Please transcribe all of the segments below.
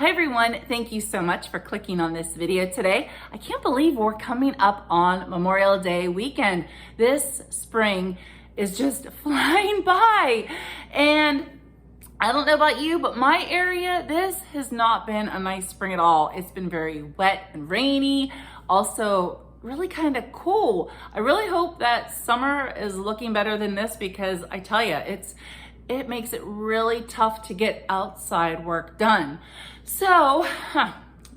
Hi everyone, thank you so much for clicking on this video today. I can't believe we're coming up on Memorial Day weekend. This spring is just flying by. And I don't know about you, but my area, this has not been a nice spring at all. It's been very wet and rainy, also really kind of cool. I really hope that summer is looking better than this because I tell you, it makes it really tough to get outside work done. So,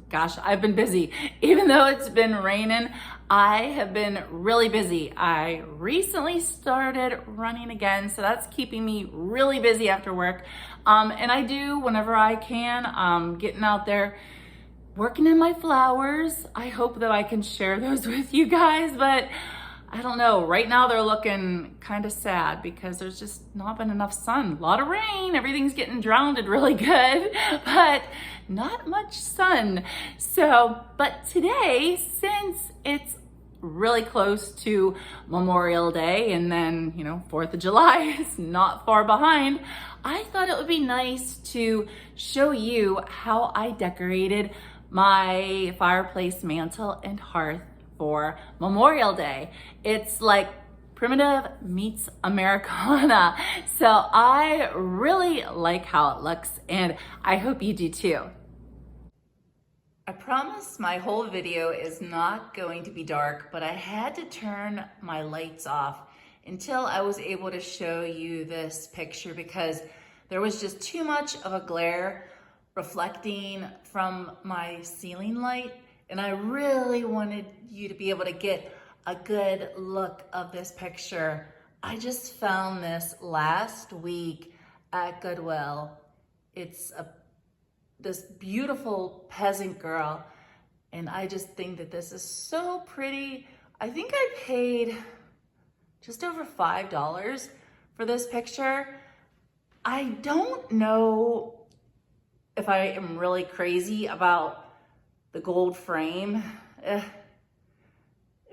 gosh, I've been busy. Even though it's been raining, I have been really busy. I recently started running again, so that's keeping me really busy after work. And I do whenever I can, getting out there, working in my flowers. I hope that I can share those with you guys, but I don't know. Right now they're looking kind of sad because there's just not been enough sun. A lot of rain, everything's getting drowned really good, but not much sun. So, but today, since it's really close to Memorial Day and then, 4th of July is not far behind, I thought it would be nice to show you how I decorated my fireplace mantle and hearth for Memorial Day. It's like primitive meets Americana. So I really like how it looks and I hope you do too. I promise my whole video is not going to be dark, but I had to turn my lights off until I was able to show you this picture because there was just too much of a glare reflecting from my ceiling light. And I really wanted you to be able to get a good look of this picture. I just found this last week at Goodwill. It's this beautiful peasant girl. And I just think that this is so pretty. I think I paid just over $5 for this picture. I don't know if I am really crazy about the gold frame.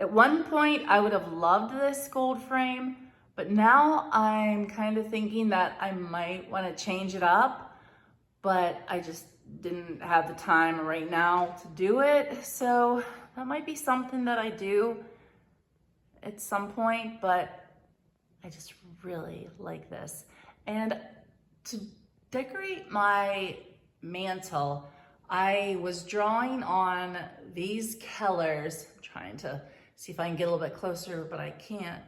At one point, I would have loved this gold frame, but now I'm kind of thinking that I might want to change it up, but I just didn't have the time right now to do it. So that might be something that I do at some point, but I just really like this. And to decorate my mantle, I was drawing on these colors. I'm trying to see if I can get a little bit closer, but I can't.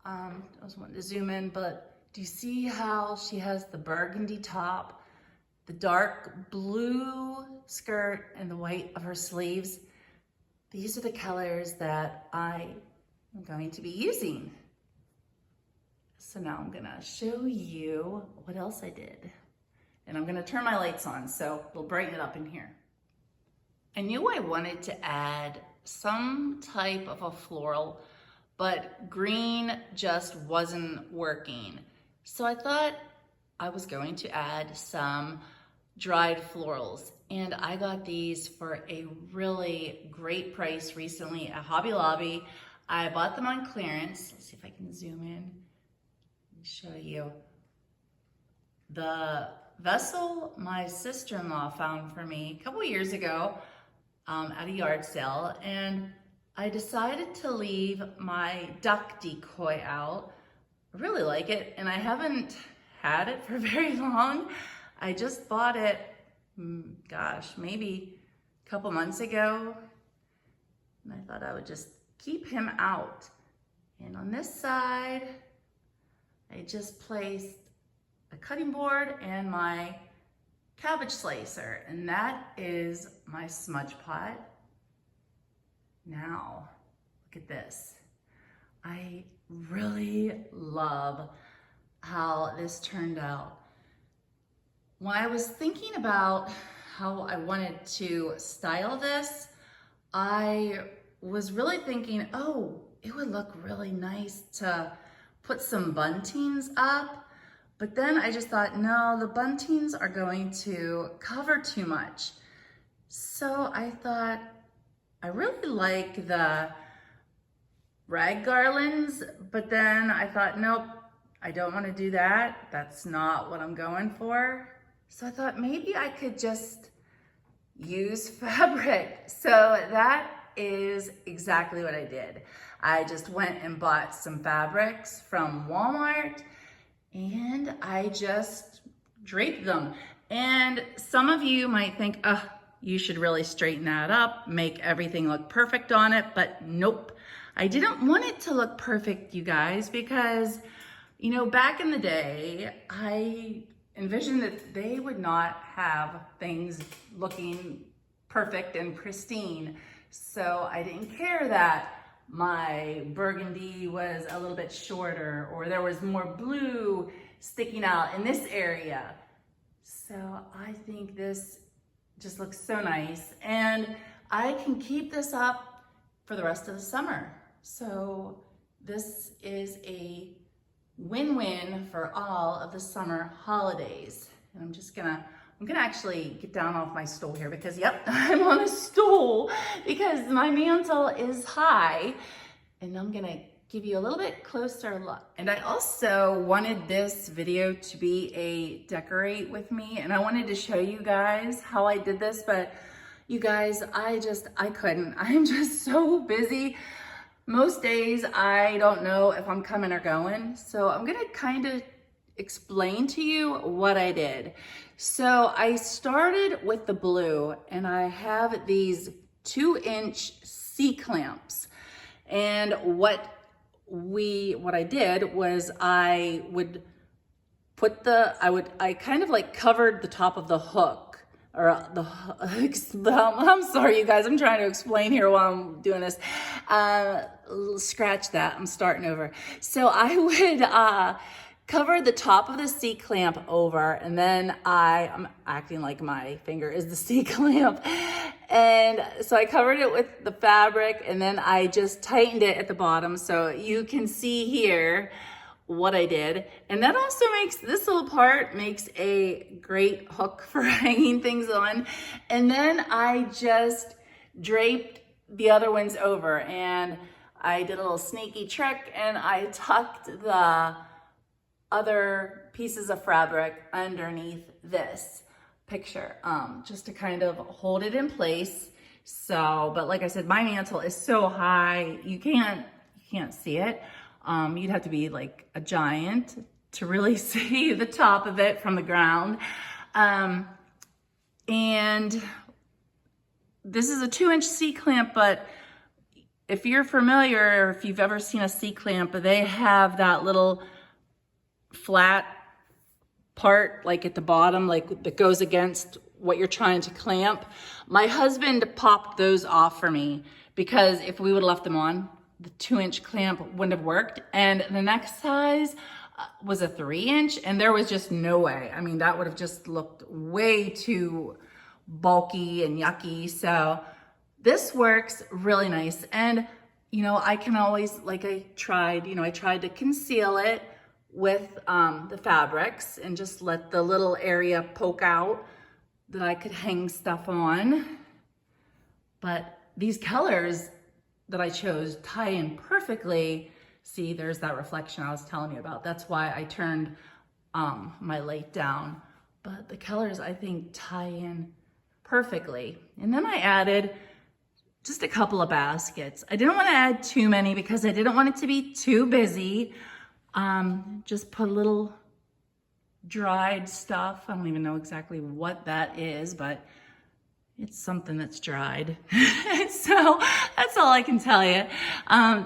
I was wanting to zoom in, but do you see how she has the burgundy top, the dark blue skirt, and the white of her sleeves? These are the colors that I am going to be using. So now I'm gonna show you what else I did. And I'm gonna turn my lights on so it'll brighten it up in here. I knew I wanted to add some type of a floral, but green just wasn't working. So I thought I was going to add some dried florals. And I got these for a really great price recently at Hobby Lobby. I bought them on clearance. Let's see if I can zoom in and show you. The vessel my sister-in-law found for me a couple years ago at a yard sale, and I decided to leave my duck decoy out. I really like it, and I haven't had it for very long. I just bought it, gosh, maybe a couple months ago, and I thought I would just keep him out. And on this side, I just placed a cutting board and my cabbage slicer, and that is my smudge pot. Now, look at this. I really love how this turned out. When I was thinking about how I wanted to style this, I was really thinking, oh, it would look really nice to put some buntings up. But then I just thought, no, the buntings are going to cover too much. So I thought, I really like the rag garlands, but then I thought, nope, I don't want to do that. That's not what I'm going for. So I thought maybe I could just use fabric. So that is exactly what I did. I just went and bought some fabrics from Walmart and I just draped them. And some of you might think, you should really straighten that up, make everything look perfect on it, but nope. I didn't want it to look perfect, you guys, because, you know, back in the day, I envisioned that they would not have things looking perfect and pristine. So I didn't care that my burgundy was a little bit shorter or there was more blue sticking out in this area. So I think this just looks so nice, and I can keep this up for the rest of the summer. So this is a win-win for all of the summer holidays. And I'm gonna actually get down off my stool here because, yep, I'm on a stool because my mantle is high, and I'm gonna give you a little bit closer look. And I also wanted this video to be a decorate with me, and I wanted to show you guys how I did this, but you guys, I couldn't. I'm just so busy. Most days I don't know if I'm coming or going. So I'm gonna kind of explain to you what I did. So I started with the blue, and I have these 2-inch C-clamps. And what I did was I kind of like covered the top of the hook, or I'm sorry, you guys, I'm trying to explain here while I'm doing this. Scratch that, I'm starting over. So I would cover the top of the C-clamp over, and then I'm acting like my finger is the C-clamp. And so I covered it with the fabric, and then I just tightened it at the bottom so you can see here what I did. And that also makes, this little part makes a great hook for hanging things on. And then I just draped the other ones over, and I did a little sneaky trick, and I tucked the other pieces of fabric underneath this picture, just to kind of hold it in place. So, but like I said, my mantle is so high, you can't see it. You'd have to be like a giant to really see the top of it from the ground. And this is a 2-inch C-clamp, but if you're familiar, or if you've ever seen a C-clamp, they have that little flat part like at the bottom, like that goes against what you're trying to clamp. My husband popped those off for me because if we would have left them on, the 2-inch clamp wouldn't have worked. And the next size was a 3-inch, and there was just no way. I mean, that would have just looked way too bulky and yucky. So this works really nice. And, you know, I can always, like I tried to conceal it with the fabrics and just let the little area poke out that I could hang stuff on. But these colors that I chose tie in perfectly. See, there's that reflection I was telling you about. That's why I turned my light down. But the colors, I think, tie in perfectly. And then I added just a couple of baskets. I didn't want to add too many because I didn't want it to be too busy. Just put a little dried stuff. I don't even know exactly what that is, but it's something that's dried. So that's all I can tell you.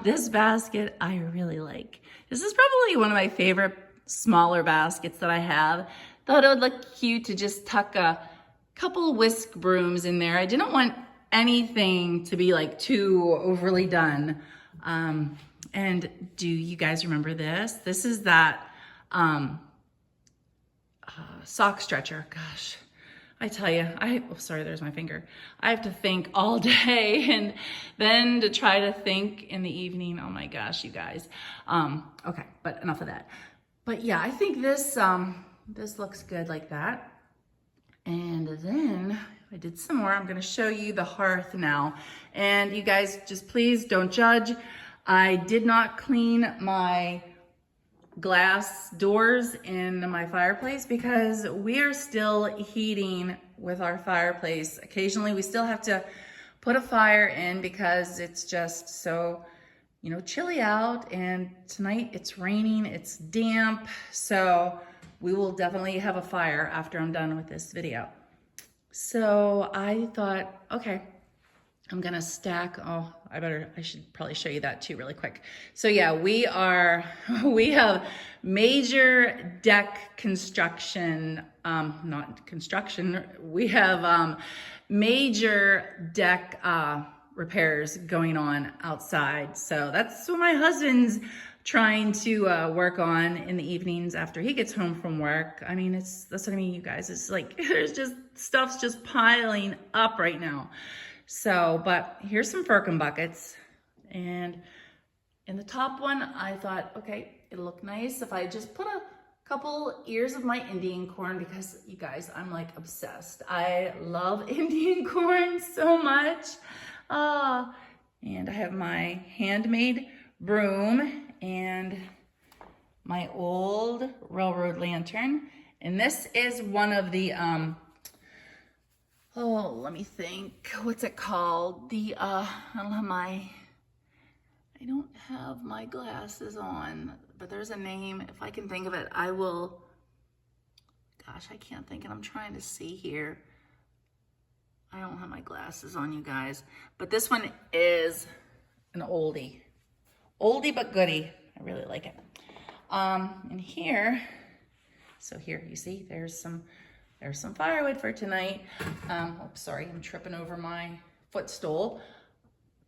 This basket I really like. This is probably one of my favorite smaller baskets that I have. Thought it would look cute to just tuck a couple whisk brooms in there. I didn't want anything to be like too overly done. And do you guys remember this? This is that sock stretcher. Gosh, I tell you, sorry, there's my finger. I have to think all day, and then to try to think in the evening. Oh my gosh, you guys. Okay, but enough of that. But yeah, I think this looks good like that. And then I did some more. I'm gonna show you the hearth now. And you guys, just please don't judge. I did not clean my glass doors in my fireplace because we are still heating with our fireplace. Occasionally we still have to put a fire in because it's just so, chilly out, and tonight it's raining, it's damp, so we will definitely have a fire after I'm done with this video. So I thought, okay, I'm gonna stack, I should probably show you that too really quick. So yeah, we have major deck construction, not construction, we have major deck repairs going on outside. So that's what my husband's trying to work on in the evenings after he gets home from work. I mean, that's what I mean, you guys. It's like, stuff's just piling up right now. So, but here's some firkin buckets. And in the top one, I thought, okay, it'll look nice if I just put a couple ears of my Indian corn, because you guys, I'm like obsessed. I love Indian corn so much. And I have my handmade broom and my old railroad lantern. And this is one of the, let me think, what's it called? I don't have my glasses on, but there's a name. If I can think of it, I will. Gosh, I can't think, and I'm trying to see here. I don't have my glasses on, you guys. But this one is an oldie. Oldie but goodie. I really like it. And here, so here you see there's some firewood for tonight. Sorry, I'm tripping over my footstool.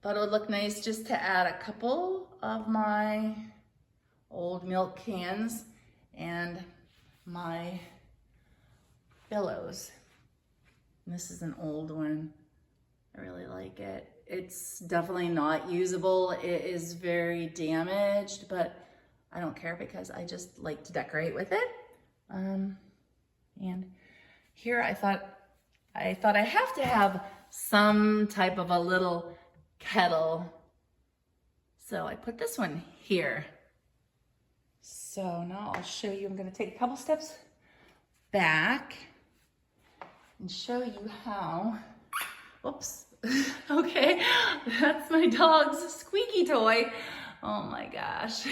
Thought it would look nice just to add a couple of my old milk cans and my billows. And this is an old one. I really like it. It's definitely not usable. It is very damaged, but I don't care because I just like to decorate with it. And here I thought I have to have some type of a little kettle. So I put this one here. So now I'll show you. I'm going to take a couple steps back and show you how. Oops. Okay, that's my dog's squeaky toy. Oh my gosh.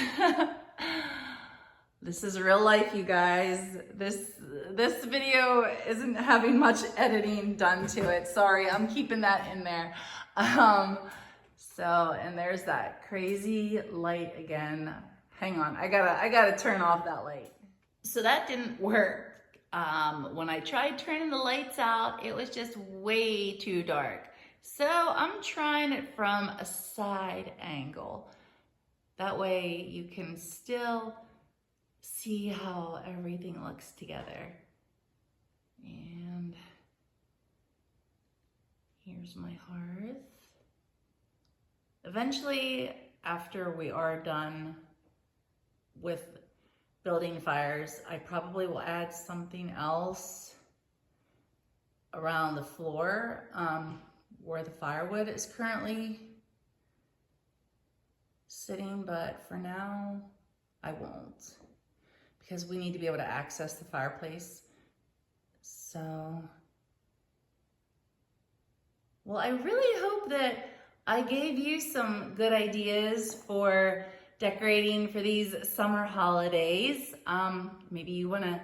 This is real life, you guys. This video isn't having much editing done to it. Sorry, I'm keeping that in there. And there's that crazy light again. Hang on, I gotta turn off that light. So that didn't work. When I tried turning the lights out, it was just way too dark. So I'm trying it from a side angle. That way you can still see how everything looks together. And here's my hearth. Eventually, after we are done with building fires, I probably will add something else around the floor where the firewood is currently sitting, but for now, I won't, because we need to be able to access the fireplace. So, well, I really hope that I gave you some good ideas for decorating for these summer holidays. Maybe you want to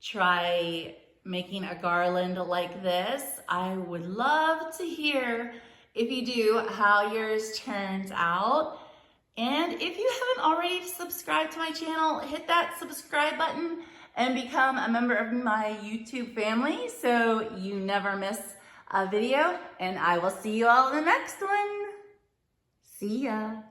try making a garland like this. I would love to hear, if you do, how yours turns out. And if you haven't already subscribed to my channel, hit that subscribe button and become a member of my YouTube family so you never miss a video. And I will see you all in the next one. See ya.